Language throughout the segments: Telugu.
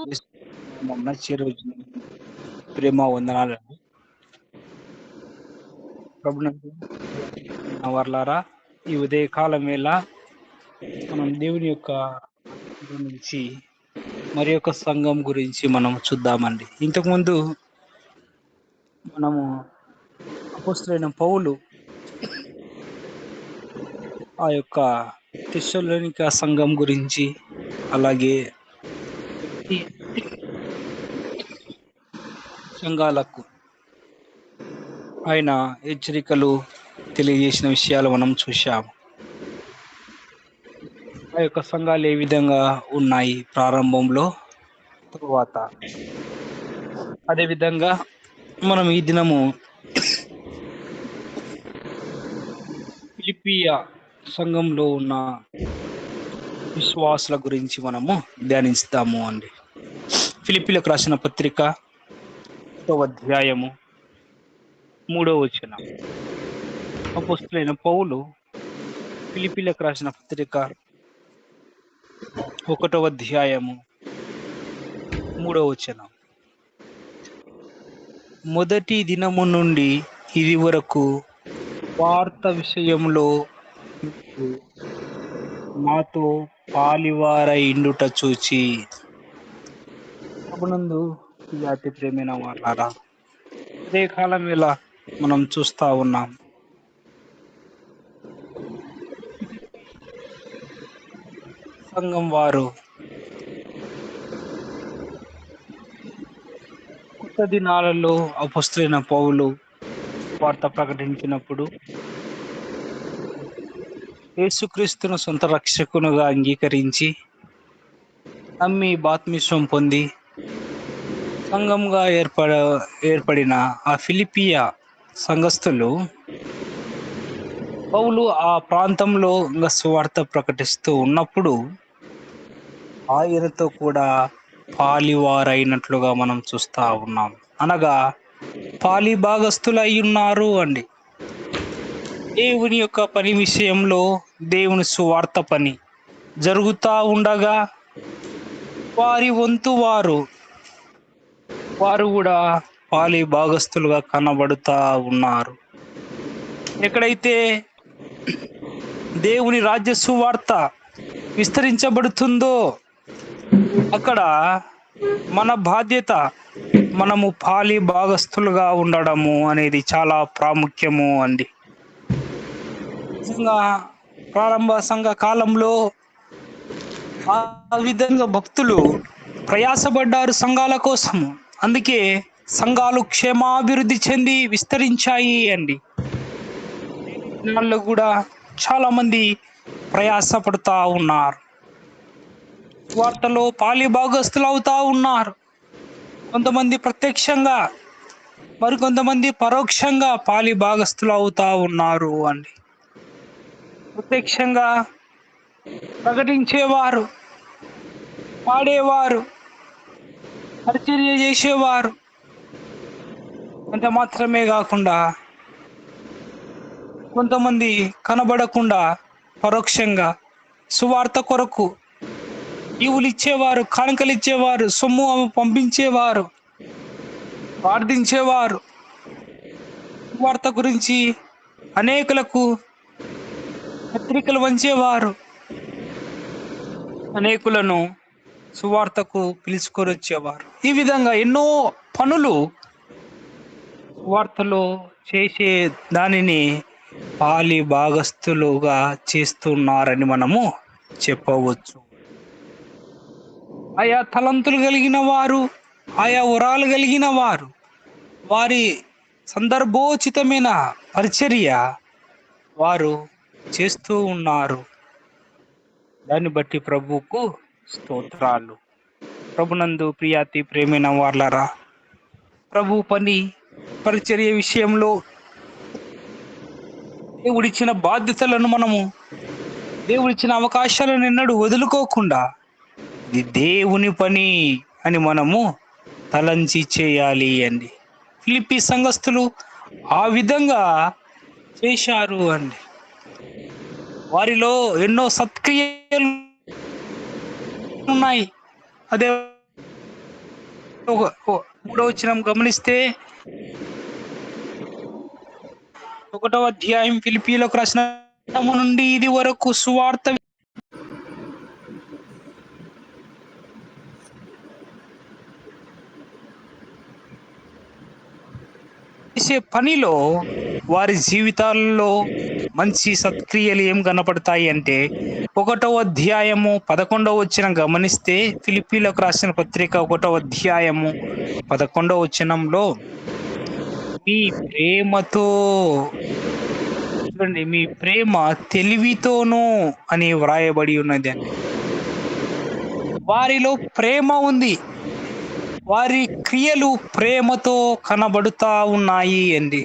మంచి రోజు ప్రేమ వందనాలండి. ప్రభునందు వర్లారా, ఈ ఉదయకాలం వేళ మనం దేవుని యొక్క గురించి మరి యొక్క సంఘం గురించి మనం చూద్దామండి. ఇంతకుముందు మనము అపోస్తలుడైన పౌలు ఆ యొక్క తెస్సలోనిక సంఘం గురించి, అలాగే ఈ సంఘాలకు ఆయన హెచ్చరికలు తెలియజేసిన విషయాలు మనం చూశాము. ఆ యొక్క సంఘాలు ఏ విధంగా ఉన్నాయి ప్రారంభంలో, తరువాత అదేవిధంగా మనం ఈ దినము ఫిలిపియా సంఘంలో ఉన్న విశ్వాసుల గురించి మనము ధ్యానిస్తాము అండి. ఫిలిప్పీలకు రాసిన పత్రిక 1వ అధ్యాయము 3వ వచనం. అపోస్తలుడైన పౌలు ఫిలిప్పీలకు రాసిన పత్రిక 1వ అధ్యాయము 3వ వచనం. మొదటి దినము నుండి ఇది వరకు వార్త విషయంలో నాతో పాలివారై ఇండుట చూచి. ప్రభునందు అతి ప్రేమైన వాళ్ళారా, అదే కాలం వేళ మనం చూస్తా ఉన్నాం. సంఘం వారు కొత్త దినాలలో అపోస్తలుడైన పౌలు వార్త ప్రకటించినప్పుడు యేసుక్రీస్తును సొంత రక్షకునుగా అంగీకరించి నమ్మి బాప్తిస్మం పొంది సంఘంగా ఏర్పడిన ఆ ఫిలిపియా సంఘస్థులు పౌలు ఆ ప్రాంతంలో సువార్త ప్రకటిస్తూ ఉన్నప్పుడు ఆయనతో కూడా పాలివారైనట్లుగా మనం చూస్తా ఉన్నాం. అనగా పాలి భాగస్థులు అయి ఉన్నారు అండి. దేవుని యొక్క పని విషయంలో దేవుని సువార్త పని జరుగుతూ ఉండగా వారి వంతు వారు కూడా పాలి భాగస్థులుగా కనబడుతూ ఉన్నారు. ఎక్కడైతే దేవుని రాజ్య సువార్త విస్తరించబడుతుందో అక్కడ మన బాధ్యత మనము పాలి భాగస్థులుగా ఉండడము అనేది చాలా ప్రాముఖ్యము అండి. నిజంగా ప్రారంభ సంఘ కాలంలో ఆ విధంగా భక్తులు ప్రయాసపడ్డారు సంఘాల కోసము. అందుకే సంఘాలు క్షేమాభివృద్ధి చెంది విస్తరించాయి అండి. కూడా చాలా మంది ప్రయాసపడుతూ ఉన్నారు, వార్తలో పాలి భాగస్థులు అవుతా ఉన్నారు. కొంతమంది ప్రత్యక్షంగా, మరికొంతమంది పరోక్షంగా పాలి భాగస్థులు అవుతా ఉన్నారు అండి. ప్రత్యక్షంగా ప్రకటించేవారు, పాడేవారు, పరిచర్య చేసేవారు అంత మాత్రమే కాకుండా కొంతమంది కనబడకుండా పరోక్షంగా సువార్త కొరకు ఈవులు ఇచ్చేవారు, కానుకలు ఇచ్చేవారు, సొమ్ము పంపించేవారు, ప్రార్థించేవారు, సువార్త గురించి అనేకులకు పత్రికలు వంచేవారు, అనేకులను సువార్తకు పిలుచుకొని వచ్చేవారు. ఈ విధంగా ఎన్నో పనులు సువార్తలో చేసే దానిని పాలి భాగస్థులుగా చేస్తున్నారని మనము చెప్పవచ్చు. ఆయా తలంతులు కలిగిన వారు, ఆయా వరాలు కలిగిన వారు వారి సందర్భోచితమైన పరిచర్య వారు చేస్తూ ఉన్నారు. దాన్ని బట్టి ప్రభువుకు స్తోత్రాలు. ప్రభునందు ప్రియాతి ప్రేమైన వాళ్ళరా, ప్రభు పని పరిచర్య విషయంలో దేవుడిచ్చిన బాధ్యతలను మనము, దేవుడిచ్చిన అవకాశాలను ఎన్నడూ వదులుకోకుండా ఇది దేవుని పని అని మనము తలంచి చేయాలి అండి. ఫిలిప్పీ సంఘస్థులు ఆ విధంగా చేశారు అండి. వారిలో ఎన్నో సత్క్రియలు ఉన్నాయి. అదే మూడో వచనం గమనిస్తే 1వ అధ్యాయం ఫిలిప్పీయులకు రాసిన నుండి ఇది వరకు సువార్త చేసే పనిలో వారి జీవితాల్లో మంచి సత్క్రియలు ఏం కనపడతాయి అంటే 1వ అధ్యాయము 11వ వచనం గమనిస్తే ఫిలిప్పీయులకు రాసిన పత్రిక 1వ అధ్యాయము 11వ వచనంలో మీ ప్రేమతో చూడండి, మీ ప్రేమ తెలివితోనూ అని వ్రాయబడి ఉన్నదండి. వారిలో ప్రేమ ఉంది. వారి క్రియలు ప్రేమతో కనబడుతా ఉన్నాయి అండి.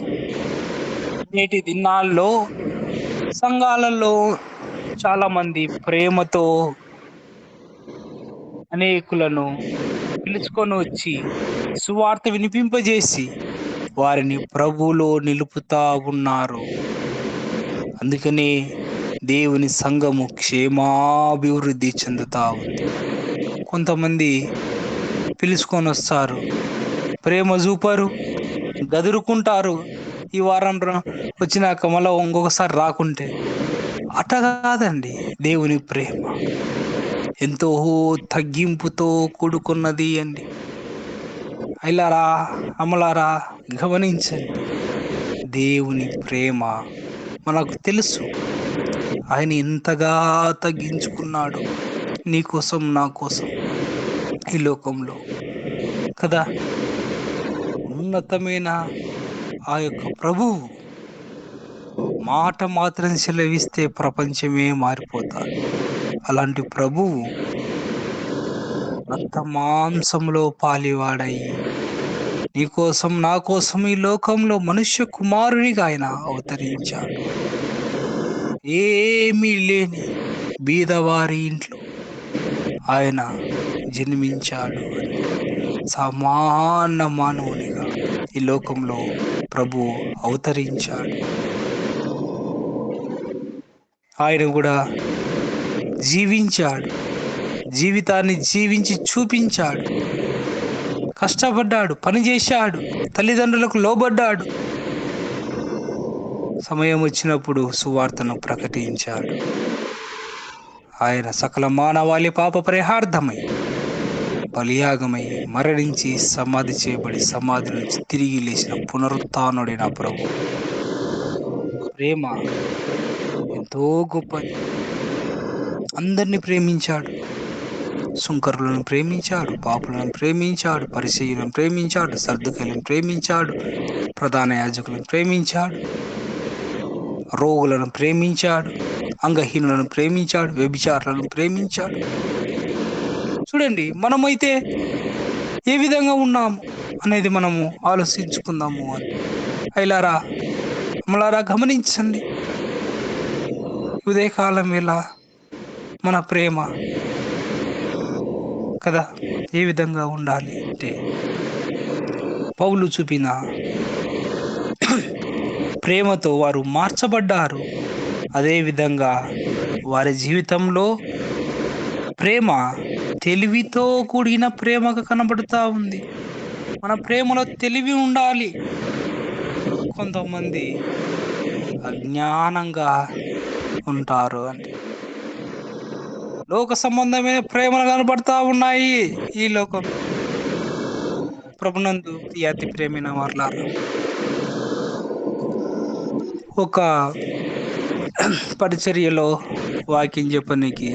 నేటి దినాల్లో సంఘాలలో చాలా మంది ప్రేమతో అనేకులను పిలుచుకొని వచ్చి సువార్త వినిపింపజేసి వారిని ప్రభువులో నిలుపుతా ఉన్నారు. అందుకనే దేవుని సంఘము క్షేమాభివృద్ధి చెందుతా ఉంది. కొంతమంది పిలుచుకొని వస్తారు, ప్రేమ చూపరు, గదురుకుంటారు. ఈ వారం వచ్చినాక మళ్ళీ ఇంకొకసారి రాకుంటే అట కాదండి. దేవుని ప్రేమ ఎంతో తగ్గింపుతో కూడుకున్నది అండి. అయిలారా అమలారా గమనించండి, దేవుని ప్రేమ మనకు తెలుసు. ఆయన ఎంతగా తగ్గించుకున్నాడు నీ కోసం, నా కోసం ఈ లోకంలో కదా. ఉన్నతమైన ఆ యొక్క ప్రభువు మాట మాత్రం సెలవిస్తే ప్రపంచమే మారిపోతారు. అలాంటి ప్రభువు రక్త మాంసంలో పాలివాడయి నీ కోసం, నా కోసం ఈ లోకంలో మనుష్య కుమారునిగా ఆయన అవతరించాడు. ఏమీ లేని బీదవారి ఇంట్లో ఆయన జన్మించాడు. సామాన్య మానవునిగా ఈ లోకంలో ప్రభు అవతరించాడు. ఆయన కూడా జీవించాడు, జీవితాన్ని జీవించి చూపించాడు. కష్టపడ్డాడు, పనిచేశాడు, తల్లిదండ్రులకు లోబడ్డాడు. సమయం వచ్చినప్పుడు సువార్తను ప్రకటించాడు. ఆయన సకల మానవాళి పాప పరిహార్థమై బలియాగమై మరణించి సమాధి చేయబడి సమాధి నుంచి తిరిగి లేచిన పునరుత్థానుడైన ప్రభు ప్రేమ ఎంతో గొప్పది. అందరినీ ప్రేమించాడు. సుంకరులను ప్రేమించాడు, పాపులను ప్రేమించాడు, పరిసయ్యులను ప్రేమించాడు, సర్దుకలను ప్రేమించాడు, ప్రధాన యాజకులను ప్రేమించాడు, రోగులను ప్రేమించాడు, అంగహీనులను ప్రేమించాడు, వ్యభిచారులను ప్రేమించాడు. చూడండి, మనమైతే ఏ విధంగా ఉన్నాము అనేది మనము ఆలోచించుకుందాము అని. అయిలారా మలారా గమనించండి, ఉదయకాలం వేళ మన ప్రేమ కదా ఏ విధంగా ఉండాలి అంటే పౌలు చూపిన ప్రేమతో వారు మార్చబడ్డారు. అదేవిధంగా వారి జీవితంలో ప్రేమ తెలివితో కూడిన ప్రేమగా కనబడుతూ ఉంది. మన ప్రేమలో తెలివి ఉండాలి. కొంతమంది అజ్ఞానంగా ఉంటారు అంటే లోక సంబంధమైన ప్రేమలు కనబడతా ఉన్నాయి ఈ లోకం. ప్రభునందు అతి ప్రేమైన వారలారా, ఒక పరిచర్యలో వాకింగ్ చెప్పడానికి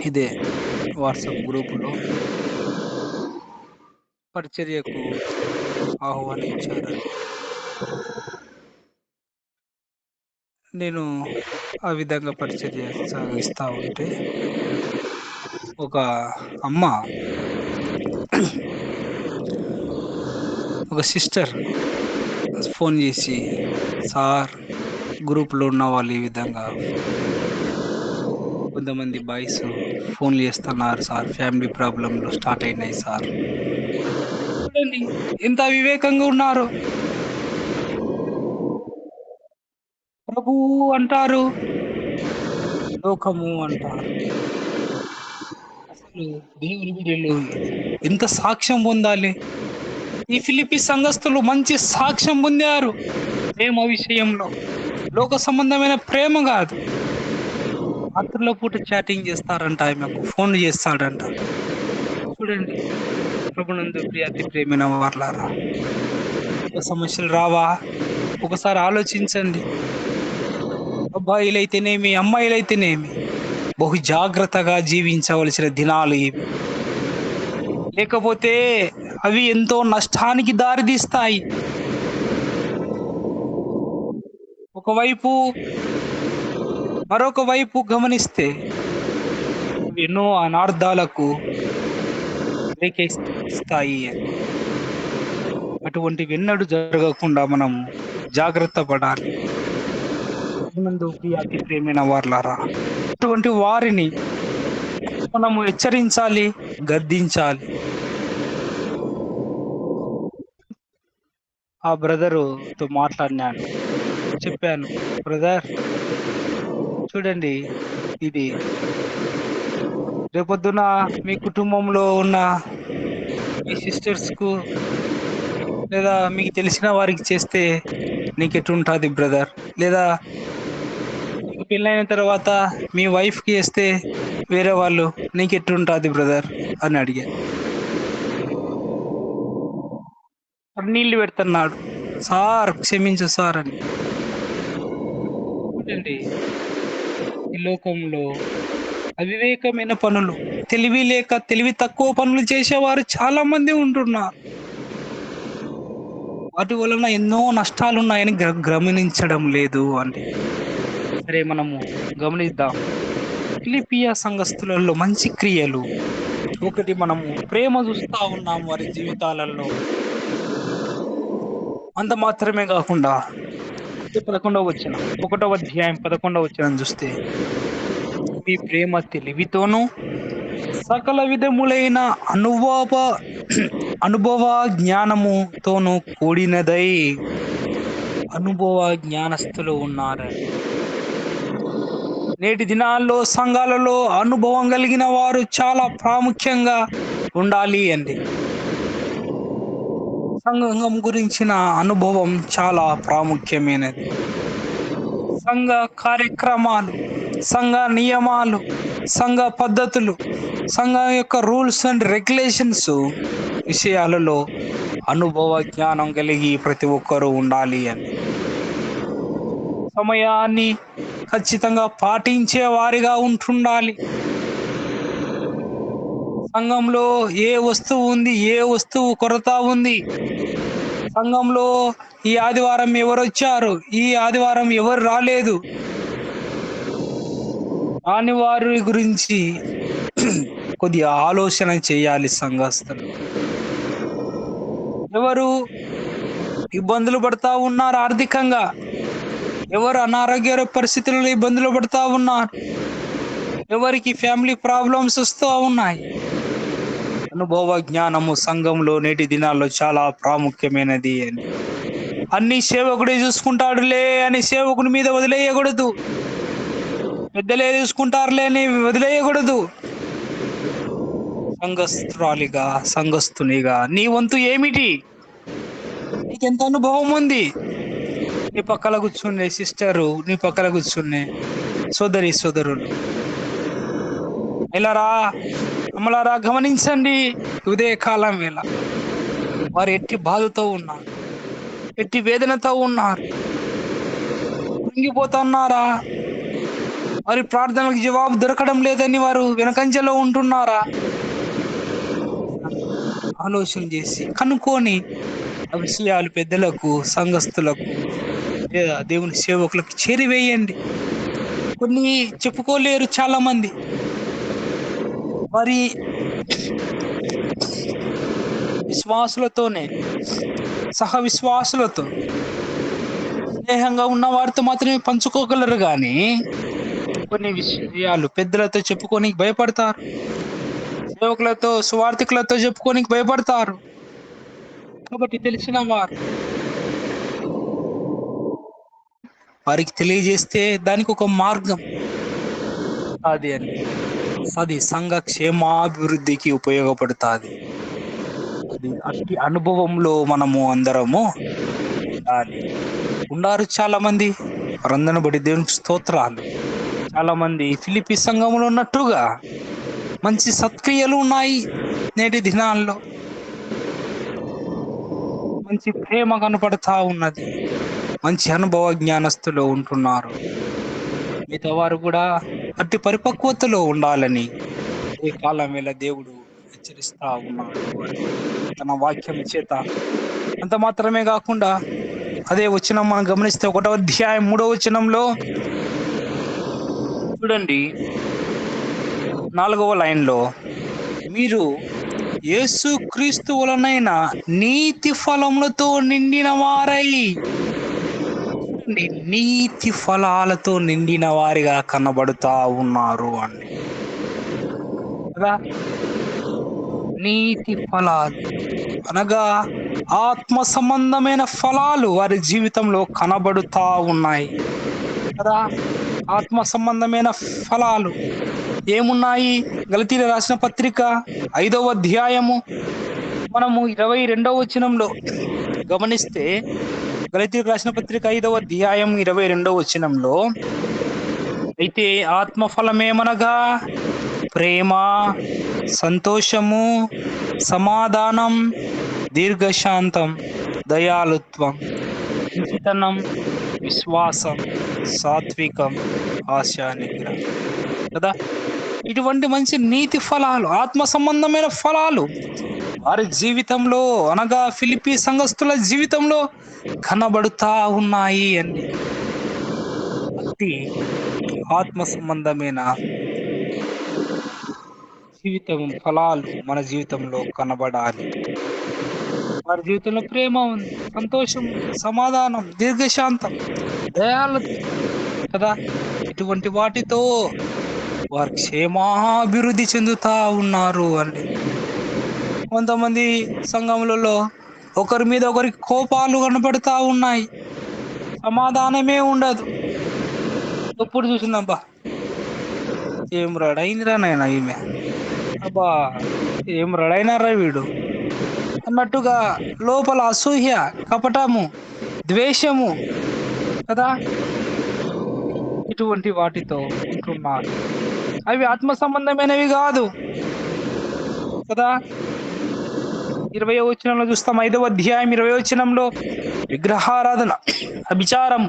ఇదే వాట్సాప్ గ్రూపులో పరిచర్యకు ఆహ్వానించారు. నేను ఆ విధంగా పరిచర్య సాగిస్తూ ఉంటే ఒక అమ్మ, ఒక సిస్టర్ ఫోన్ చేసి, సార్ గ్రూప్లో ఉన్న వాళ్ళు ఈ విధంగా కొంతమంది బాయ్స్ ఫోన్లు చేస్తున్నారు సార్, ఫ్యామిలీ ప్రాబ్లంలు స్టార్ట్ అయినాయి సార్. చూడండి ఎంత వివేకంగా ఉన్నారు. ప్రభువు అంటారు, లోకము అంటారు. అసలు దేవుని బిడ్డలు ఎంత సాక్ష్యం పొందాలి. ఈ ఫిలిప్పి సంఘస్థులు మంచి సాక్ష్యం పొందారు ప్రేమ విషయంలో. లోక సంబంధమైన ప్రేమ కాదు. రాత్రుల పూట చాటింగ్ చేస్తారంట, ఆమెకు ఫోన్లు చేస్తాడంట. చూడండి, ప్రభునందు ప్రియాతి ప్రేమైన వారలారా, సమస్యలు రావా? ఒకసారి ఆలోచించండి. అబ్బాయిలైతేనేమి, అమ్మాయిలైతేనేమి బహు జాగ్రత్తగా జీవించవలసిన దినాలు ఇవి. లేకపోతే అవి ఎంతో నష్టానికి దారితీస్తాయి. ఒకవైపు మరొక వైపు గమనిస్తే ఎన్నో అనార్థాలకు రేకెత్తిస్తాయి. అటువంటి వెన్నడు జరగకుండా మనం జాగ్రత్త పడాలి. నందు అతి ప్రేమైన వారలారా, అటువంటి వారిని మనము హెచ్చరించాలి, గద్దించాలి. ఆ బ్రదరుతో మాట్లాడినాను, చెప్పాను, బ్రదర్ చూడండి, ఇది రేపొద్దున మీ కుటుంబంలో ఉన్న మీ సిస్టర్స్కు లేదా మీకు తెలిసిన వారికి చేస్తే నీకు ఎట్లుంటుంది బ్రదర్? లేదా మీకు పెళ్ళైన తర్వాత మీ వైఫ్కి చేస్తే వేరే వాళ్ళు నీకు ఎట్లుంటుంది బ్రదర్ అని అడిగాను. నీళ్లు పెడుతున్నాడు, సార్ క్షమించు సార్ అని. చూడండి, ఈ లోకంలో అవివేకమైన పనులు, తెలివి తక్కువ పనులు చేసేవారు చాలా మంది ఉంటున్నారు. వాటి వలన ఎన్నో నష్టాలు ఉన్నాయని గమనించడం లేదు అండి. సరే, మనము గమనిద్దాం. ఫిలిపియా సంఘస్థులలో మంచి క్రియలు. ఒకటి, మనము ప్రేమ చూస్తా ఉన్నాం వారి జీవితాలలో. అంత మాత్రమే కాకుండా 11వ వచనం, 1వ అధ్యాయం 11వ వచనం చూస్తే, మీ ప్రేమ తెలివితోనూ సకల విధములైన అనుభవ జ్ఞానముతోనూ కూడినదై. అనుభవ జ్ఞానస్తులు ఉన్నారండి. నేటి దినాల్లో సంఘాలలో అనుభవం కలిగిన వారు చాలా ప్రాముఖ్యంగా ఉండాలి అండి. సంఘం గురించిన అనుభవం చాలా ప్రాముఖ్యమైనది. సంఘ కార్యక్రమాలు, సంఘ నియమాలు, సంఘ పద్ధతులు, సంఘం యొక్క రూల్స్ అండ్ రెగ్యులేషన్స్ విషయాలలో అనుభవ జ్ఞానం కలిగి ప్రతి ఒక్కరూ ఉండాలి అని. సమయాన్ని ఖచ్చితంగా పాటించే వారిగా ఉంటుండాలి. సంఘంలో ఏ వస్తువు ఉంది, ఏ వస్తువు కొరత ఉంది, సంఘంలో ఈ ఆదివారం ఎవరు వచ్చారు, ఈ ఆదివారం ఎవరు రాలేదు, రాని వారి గురించి కొద్దిగా ఆలోచన చేయాలి సంఘస్థులు. ఎవరు ఇబ్బందులు పడతా ఉన్నారు ఆర్థికంగా, ఎవరు అనారోగ్య పరిస్థితుల్లో ఇబ్బందులు పడతా ఉన్నారు, ఎవరికి ఫ్యామిలీ ప్రాబ్లమ్స్ వస్తూ ఉన్నాయి. అనుభవ జ్ఞానము సంఘంలో నేటి దినాల్లో చాలా ప్రాముఖ్యమైనది అని. అన్ని సేవకుడే చూసుకుంటాడులే అని సేవకుని మీద వదిలేయకూడదు. పెద్దలే చూసుకుంటారులే అని వదిలేయకూడదు. సంఘస్థురాలిగా, సంఘస్థునిగా నీ వంతు ఏమిటి? నీకెంత అనుభవం ఉంది? నీ పక్కన కూర్చునే సిస్టరు, నీ పక్కన కూర్చునే సోదరులు, ఇలారా అమ్మలారా, గమనించండి. ఉదయకాలం వేళ వారు ఎట్టి బాధతో ఉన్నారు, ఎట్టి వేదనతో ఉన్నారు, కృంగిపోతున్నారా? వారి ప్రార్థనలకు జవాబు దొరకడం లేదని వారు వెనకంజలో ఉంటున్నారా? ఆలోచన చేసి కనుక్కొని ఆ విషయాలు పెద్దలకు, సంఘస్థులకు లేదా దేవుని సేవకులకు చేరివేయండి. కొన్ని చెప్పుకోలేరు చాలా మంది. మరి విశ్వాసులతోనే, సహ విశ్వాసులతో స్నేహంగా ఉన్న వారితో మాత్రమే పంచుకోగలరు. కానీ కొన్ని విషయాలు పెద్దలతో చెప్పుకోనికి భయపడతారు, సేవకులతో, సువార్థికులతో చెప్పుకోనికి భయపడతారు. కాబట్టి తెలిసిన వారికి తెలియజేస్తే దానికి ఒక మార్గం అది అని. అది సంఘ క్షేమాభివృద్ధికి ఉపయోగపడుతుంది. అది అట్టి అనుభవంలో మనము అందరము ఉండాలి. ఉన్నారు చాలా మంది, వారందరిని బట్టి దేవునికి స్తోత్రాలు. చాలా మంది ఫిలిప్పీ సంఘంలో ఉన్నట్టుగా మంచి సత్క్రియలు ఉన్నాయి. నేటి దినాల్లో మంచి ప్రేమ కనపడతా ఉన్నది. మంచి అనుభవ జ్ఞానస్తులు ఉంటున్నారు. మిగతా వారు కూడా అట్టి పరిపక్వతలో ఉండాలని ఈ కాలం వేళ దేవుడు హెచ్చరిస్తా ఉన్నాడు తన వాక్యం చేత. అంత మాత్రమే కాకుండా అదే వచనం మనం గమనిస్తే 1వ అధ్యాయం 3వ వచనంలో చూడండి, 4వ లైన్లో, మీరు యేసు క్రీస్తు వలనైన నీతి ఫలములతో నిండిన వారై, నీతి ఫలాలతో నిండిన వారిగా కనబడుతా ఉన్నారు అండి కదా. నీతి ఫలాలు అనగా ఆత్మ సంబంధమైన ఫలాలు వారి జీవితంలో కనబడుతా ఉన్నాయి కదా. ఆత్మ సంబంధమైన ఫలాలు ఏమున్నాయి? గలతీయులకు రాసిన పత్రిక 5వ అధ్యాయము మనము 22వ వచనంలో గమనిస్తే, గలతీయులకు రాసిన పత్రిక 5వ అధ్యాయం 22వ వచనంలో, అయితే ఆత్మ ఫలమేమనగా ప్రేమ, సంతోషము, సమాధానం, దీర్ఘశాంతం, దయాళుత్వం, మంచితనం, విశ్వాసం, సాత్వికం, ఆశా నిగ్రహం కదా. ఇటువంటి మంచి నీతి ఫలాలు, ఆత్మ సంబంధమైన ఫలాలు వారి జీవితంలో అనగా ఫిలిప్పీ సంఘస్థుల జీవితంలో కనబడుతా ఉన్నాయి అండి. అట్టి ఆత్మ సంబంధమైన జీవితం ఫలాలు మన జీవితంలో కనబడాలి. వారి జీవితంలో ప్రేమ ఉంది, సంతోషం, సమాధానం, దీర్ఘశాంతం, దయాళుత్వం కదా. ఇటువంటి వాటితో వారు క్షేమాభివృద్ధి చెందుతా ఉన్నారు అండి. కొంతమంది సంఘములలో ఒకరి మీద ఒకరికి కోపాలు కనబడుతా ఉన్నాయి, సమాధానమే ఉండదు. ఎప్పుడు చూసిందబ్బా ఏం రడైందిరా నాయన ఈమె, అబ్బా ఏం రడైనారా వీడు అన్నట్టుగా లోపల అసూయ, కపటము, ద్వేషము కదా. ఇటువంటి వాటితో ఉంటున్నారు. అవి ఆత్మ సంబంధమైనవి కాదు కదా. 20వ వచనంలో చూస్తాం, 5వ అధ్యాయం 20వ వచనంలో, విగ్రహారాధన, అభిచారము,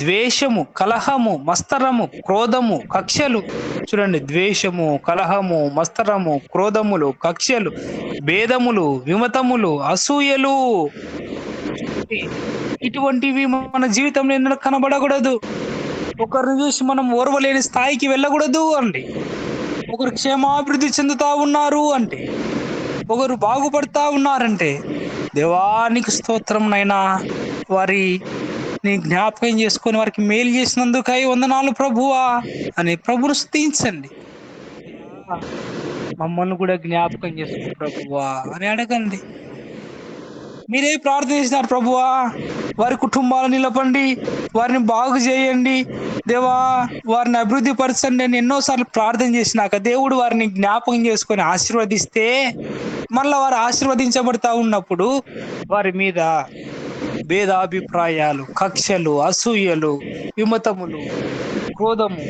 ద్వేషము, కలహము, మస్తరము, క్రోధము, కక్షలు. చూడండి, ద్వేషము, కలహము, మస్తరము, క్రోధములు, కక్షలు, భేదములు, విమతములు, అసూయలు, ఇటువంటివి మన జీవితంలో ఎన్నడూ కనబడకూడదు. ఒకరిని చూసి మనం ఓర్వలేని స్థాయికి వెళ్ళకూడదు అండి. ఒకరు క్షేమాభివృద్ధి చెందుతా ఉన్నారు అంటే, ఒకరు బాగుపడతా ఉన్నారంటే, దేవానికి స్తోత్రం నైనా, వారి నీ జ్ఞాపకం చేసుకొని వారికి మేలు చేసినందుకై వందనాలు ప్రభువా అని ప్రభువును స్తుతించండి. మమ్మల్ని కూడా జ్ఞాపకం చేసుకో ప్రభువా అని అడగండి. మీరే ప్రార్థన చేసినారు, ప్రభువా వారి కుటుంబాలు నిలపండి, వారిని బాగు చేయండి దేవా, వారిని అభివృద్ధి పరచండి అని ఎన్నోసార్లు ప్రార్థన చేసినాక దేవుడు వారిని జ్ఞాపకం చేసుకొని ఆశీర్వదిస్తే, మళ్ళా వారు ఆశీర్వదించబడతా ఉన్నప్పుడు వారి మీద భేదాభిప్రాయాలు, కక్షలు, అసూయలు, విమతములు, క్రోధము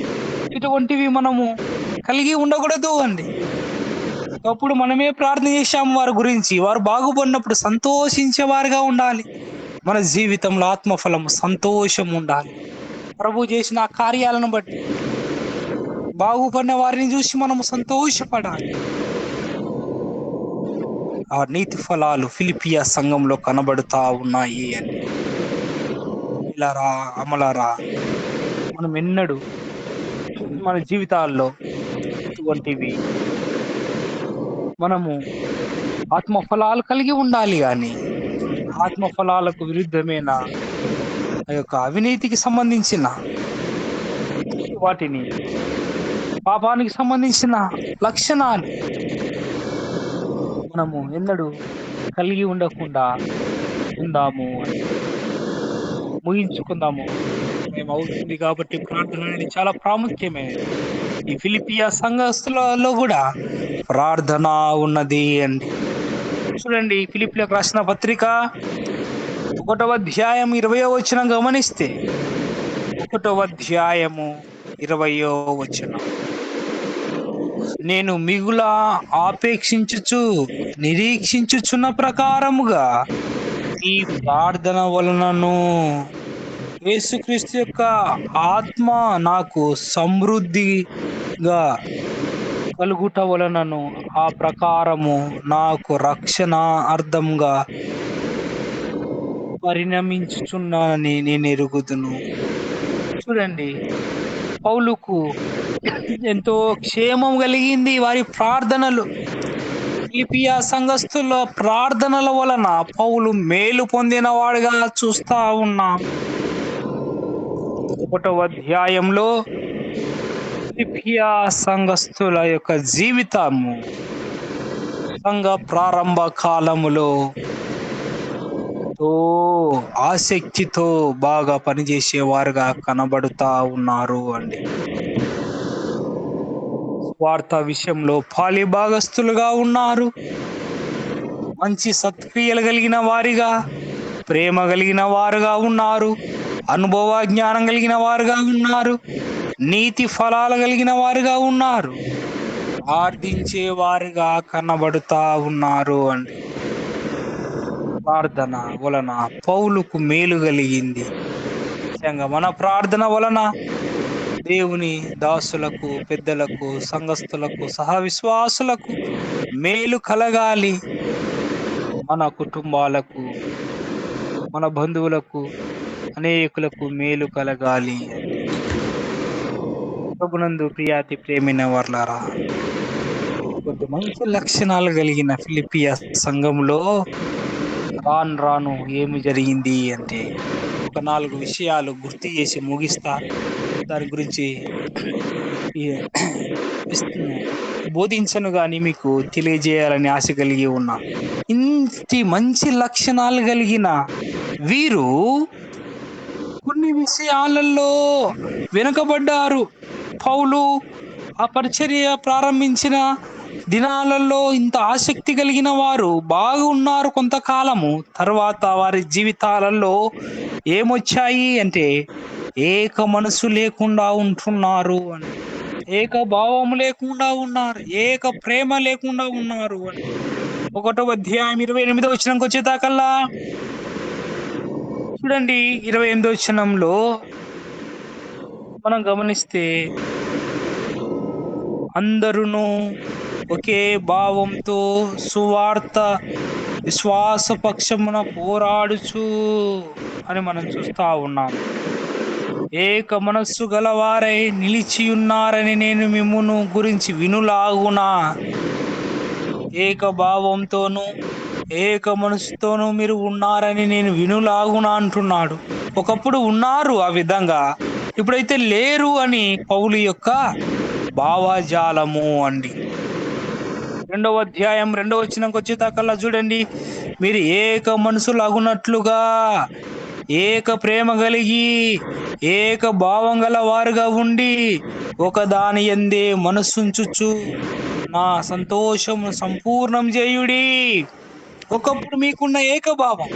ఇటువంటివి మనము కలిగి ఉండకూడదు అండి. అప్పుడు మనమే ప్రార్థన చేశాము వారి గురించి, వారు బాగుపడినప్పుడు సంతోషించేవారుగా ఉండాలి. మన జీవితంలో ఆత్మఫలము సంతోషం ఉండాలి. ప్రభు చేసిన ఆ కార్యాలను బట్టి బాగుపడిన వారిని చూసి మనము సంతోషపడాలి. ఆ నీతి ఫలాలు ఫిలిపియా సంఘంలో కనబడుతా ఉన్నాయి అని ఇలారా అమలారా, మనం ఎన్నడూ మన జీవితాల్లో ఇటువంటివి మనము ఆత్మఫలాలు కలిగి ఉండాలి. కానీ ఆత్మఫలాలకు విరుద్ధమైన ఆ యొక్క అవినీతికి సంబంధించిన వాటిని, పాపానికి సంబంధించిన లక్షణాలు మనము ఎన్నడూ కలిగి ఉండకుండా ఉందాము అని ముగించుకుందాము. మేము అవుతుంది కాబట్టి ప్రార్థన అనేది చాలా ప్రాముఖ్యమైనది. ఈ ఫిలిపియా సంఘస్థులలో కూడా ప్రార్థన ఉన్నది అండి. చూడండి, ఫిలిప్పీలకు రాసిన పత్రిక 1వ అధ్యాయం 20వ వచనం గమనిస్తే, 1వ అధ్యాయము 20వ వచనం, నేను మిగుల ఆపేక్షించుచు నిరీక్షించుచున్న ప్రకారముగా ఈ ప్రార్థన వలనను యేసుక్రీస్తు యొక్క ఆత్మ నాకు సమృద్ధిగా కలుగుట వలనను ఆ ప్రకారము నాకు రక్షణ అర్థంగా పరిణమించుచున్నానని నేను ఎరుగుదును. చూడండి, పౌలుకు ఎంతో క్షేమం కలిగింది వారి ప్రార్థనలు. ఫిలిపియా సంఘస్థుల ప్రార్థనల వలన పౌలు మేలు పొందిన వాడిగా చూస్తా ఉన్నాం. 1వ అధ్యాయంలో ఫిలిపియా సంఘస్థుల యొక్క జీవితము సంఘ ప్రారంభ కాలములో ఆసక్తితో బాగా పనిచేసేవారుగా కనబడుతా ఉన్నారు అండి. స్వార్థ విషయంలో పాలిభాగస్తులుగా ఉన్నారు. మంచి సత్క్రియలు కలిగిన వారిగా, ప్రేమ కలిగిన వారుగా ఉన్నారు. అనుభవ జ్ఞానం కలిగిన వారుగా ఉన్నారు. నీతి ఫలాలు కలిగిన వారుగా ఉన్నారు. ప్రార్థించే వారుగా కనబడుతా ఉన్నారు అండి. ప్రార్థన వలన పౌలుకు మేలు కలిగింది. నిజంగా మన ప్రార్థన వలన దేవుని దాసులకు, పెద్దలకు, సంఘస్థులకు, సహా విశ్వాసులకు మేలు కలగాలి. మన కుటుంబాలకు, మన బంధువులకు, అనేకులకు మేలు కలగాలి. ప్రభునందు ప్రియాతి ప్రేమైన వర్లారా, కొద్ది మంచి లక్షణాలు కలిగిన ఫిలిపియా సంఘంలో రాను ఏమి జరిగింది అంటే, ఒక 4 విషయాలు గుర్తు చేసి ముగిస్తా. దాని గురించి బోధించను కానీ మీకు తెలియజేయాలని ఆశ కలిగి ఉన్నా. ఇంటి మంచి లక్షణాలు కలిగిన వీరు కొన్ని విషయాలలో వెనుకబడ్డారు. పౌలు ఆ పరిచర్య ప్రారంభించిన దినాలలో ఇంత ఆసక్తి కలిగిన వారు బాగున్నారు కొంతకాలము. తర్వాత వారి జీవితాలలో ఏమొచ్చాయి అంటే, ఏక మనసు లేకుండా ఉంటున్నారు అని, ఏక భావం లేకుండా ఉన్నారు, ఏక ప్రేమ లేకుండా ఉన్నారు అని. 1వ అధ్యాయం 28వ వచనంకి వచ్చేదాకల్లా చూడండి, 28వ వచనంలో మనం గమనిస్తే, అందరూ ఒకే భావంతో సువార్త విశ్వాస పక్షమున పోరాడుచు అని మనం చూస్తా ఉన్నాం. ఏక మనస్సు గలవారై నిలిచి ఉన్నారని నేను మిమ్మును గురించి వినులాగునా, ఏక భావంతోనూ ఏక మనసుతోనూ మీరు ఉన్నారని నేను వినులాగునా అంటున్నాడు. ఒకప్పుడు ఉన్నారు ఆ విధంగా, ఇప్పుడైతే లేరు అని పౌలు యొక్క భావజాలము అండి. 2వ అధ్యాయం 2వ వచనంకి వచ్చేదాకల్లా చూడండి, మీరు ఏక మనసులగునట్లుగా ఏక ప్రేమ కలిగి ఏక భావం గల వారుగా ఉండి ఒకదాని యందే మనస్సుంచుచు నా సంతోషము సంపూర్ణం చేయుడి. ఒకప్పుడు మీకున్న ఏక భావం,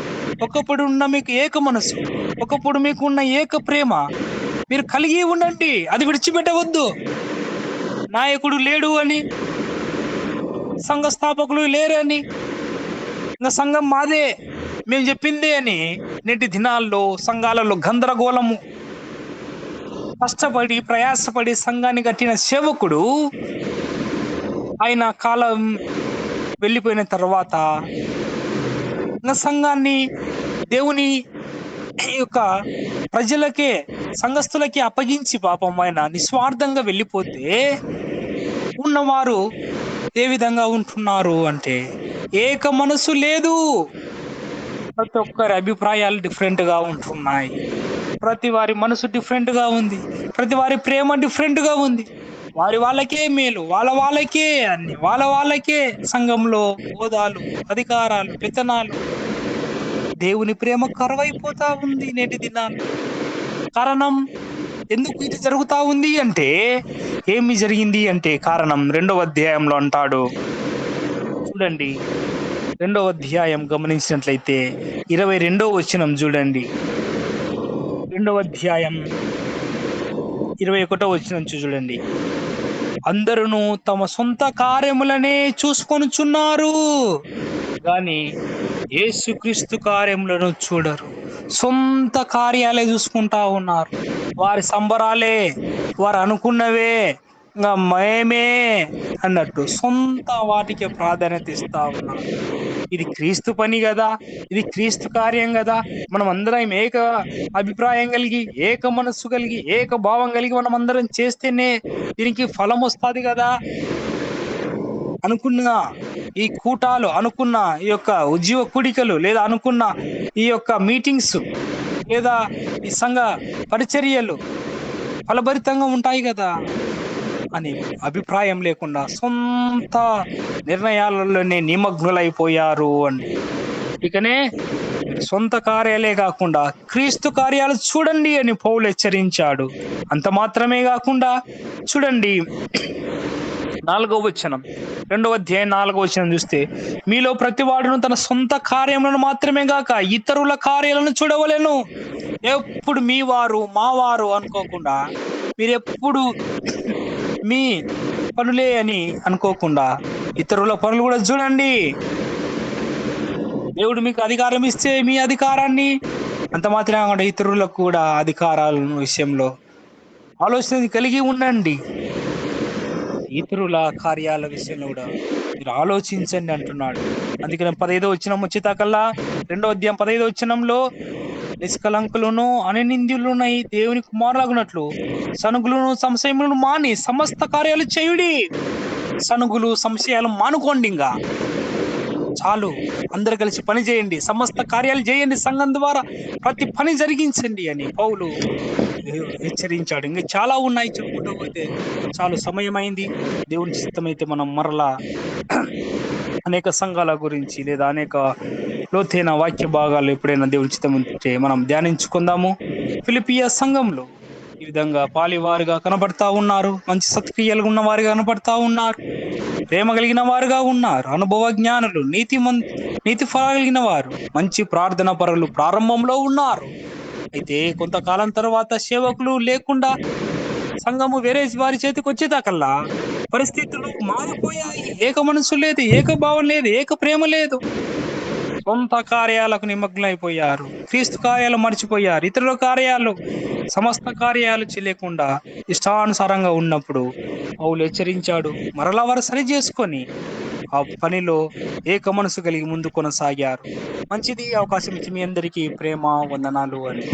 ఒకప్పుడు ఉన్న మీకు ఏక మనసు, ఒకప్పుడు మీకున్న ఏక ప్రేమ మీరు కలిగి ఉండండి. అది విడిచిపెట్టవద్దు. నాయకుడు లేడు అని, సంఘ స్థాపకులు లేరని, ఇంకా సంఘం మాదే, మేము చెప్పిందే అని నేటి దినాల్లో సంఘాలలో గందరగోళము. కష్టపడి ప్రయాసపడి సంఘాన్ని కట్టిన సేవకుడు ఆయన కాలం వెళ్ళిపోయిన తర్వాత ఇంకా సంఘాన్ని దేవుని యొక్క ప్రజలకే, సంఘస్థులకే అప్పగించి పాపం ఆయన నిస్వార్థంగా వెళ్ళిపోతే ఉన్నవారు ఏ విధంగా ఉంటున్నారు అంటే, ఏక మనసు లేదు. ప్రతి ఒక్కరి అభిప్రాయాలు డిఫరెంట్ గా ఉంటున్నాయి. ప్రతి వారి మనసు డిఫరెంట్ గా ఉంది. ప్రతి వారి ప్రేమ డిఫరెంట్ గా ఉంది. వాళ్ళకే మేలు, వాళ్ళకే అన్ని, వాళ్ళకే సంఘంలో హోదాలు, అధికారాలు, పెత్తనాలు. దేవుని ప్రేమ కరువైపోతా ఉంది నేటి దినాలు. కారణం ఎందుకు ఇది జరుగుతా ఉంది అంటే, ఏమి జరిగింది అంటే కారణం 2వ అధ్యాయంలో అంటాడు. చూడండి, 2వ అధ్యాయం గమనించినట్లయితే 22వ వచనం చూడండి. 2వ అధ్యాయం 21వ వచనం చూడండి. అందరును తమ సొంత కార్యములనే చూసుకొనుచున్నారు గాని యేసుక్రీస్తు కార్యములను చూడరు. సొంత కార్యాలే చూసుకుంటా ఉన్నారు. వారి సంబరాలే, వారు అనుకున్నవే, ఇంకా మేమే అన్నట్టు సొంత వాటికి ప్రాధాన్యత ఇస్తా ఉన్నారు. ఇది క్రీస్తు పని కదా, ఇది క్రీస్తు కార్యం కదా, మనం అందరం ఏక అభిప్రాయం కలిగి, ఏక మనస్సు కలిగి, ఏక భావం కలిగి మనం అందరం చేస్తేనే దీనికి ఫలం వస్తుంది కదా అనుకున్న ఈ కూటాలు, అనుకున్న ఈ యొక్క ఉద్యోగ కూడికలు, లేదా అనుకున్న ఈ యొక్క మీటింగ్స్, లేదా ఈ సంఘ పరిచర్యలు ఫలభరితంగా ఉంటాయి కదా అని అభిప్రాయం లేకుండా సొంత నిర్ణయాలలోనే నిమగ్నులైపోయారు అండి. ఇకనే మీరు సొంత కార్యాలే కాకుండా క్రీస్తు కార్యాలు చూడండి అని పౌలు హెచ్చరించాడు. అంత మాత్రమే కాకుండా చూడండి 4వ వచనం, 2వ అధ్యాయం 4వ వచనం చూస్తే, మీలో ప్రతివాడును తన సొంత కార్యములను మాత్రమే గాక ఇతరుల కార్యాలను చూడవలెను. ఎప్పుడు మీ వారు మా వారు అనుకోకుండా, మీరెప్పుడు మీ పనులే అని అనుకోకుండా ఇతరుల పనులు కూడా చూడండి. దేవుడు మీకు అధికారం ఇస్తే మీ అధికారాన్ని అంత మాత్రమే కాకుండా ఇతరులకు కూడా అధికారాల విషయంలో ఆలోచన కలిగి ఉండండి. ఇతరుల కార్యాల విషయంలో కూడా మీరు ఆలోచించండి అంటున్నాడు. అందుకని 15వ వచనం వచ్చేదాకల్లా, 2వ అధ్యాయం 15వ వచనంలో, నిష్కలంకులను అనింద్యులునై దేవుని కుమారులగునట్లు సనుగులను సంశయములను మాని సమస్త కార్యాలు చేయుడి. సనుగులు సంశయాలు మానుకోండి. ఇంకా చాలు, అందరు కలిసి పని చేయండి, సమస్త కార్యాలు చేయండి, సంఘం ద్వారా ప్రతి పని జరిగించండి అని పౌలు హెచ్చరించాడు. ఇంకా చాలా ఉన్నాయి, చెప్పుకుంటూ పోతే చాలు సమయం అయింది. దేవుని చిత్తమైతే మనం మరలా అనేక సంఘాల గురించి లేదా అనేక లోతైన వాక్య భాగాలు ఎప్పుడైనా దేవుని చిత్తం ఉంటే మనం ధ్యానించుకుందాము. ఫిలిపియ సంఘంలో ఈ విధంగా పాలివారుగా కనబడతా ఉన్నారు, మంచి సత్క్రియలు ఉన్న వారుగా కనబడతా ఉన్నారు, ప్రేమ కలిగిన వారుగా ఉన్నారు, అనుభవ జ్ఞానులు, నీతి కలిగిన వారు, మంచి ప్రార్థన పరులు ప్రారంభంలో ఉన్నారు. అయితే కొంతకాలం తర్వాత సేవకులు లేకుండా సంఘము వేరే వారి చేతికి వచ్చేదాకల్లా పరిస్థితులు మారిపోయాయి. ఏక మనసు లేదు, ఏక భావం లేదు, ఏక ప్రేమ లేదు. సొంత కార్యాలకు నిమగ్నమైపోయారు, క్రీస్తు కార్యాలు మర్చిపోయారు, ఇతరుల కార్యాలు, సమస్త కార్యాలు చేయలేకుండా ఇష్టానుసారంగా ఉన్నప్పుడు పౌలు హెచ్చరించాడు. మరలా వారు సరి చేసుకొని ఆ పనిలో ఏక మనసు కలిగి ముందు కొనసాగారు. మంచిది. అవకాశం ఇచ్చి మీ అందరికీ ప్రేమ వందనాలు అని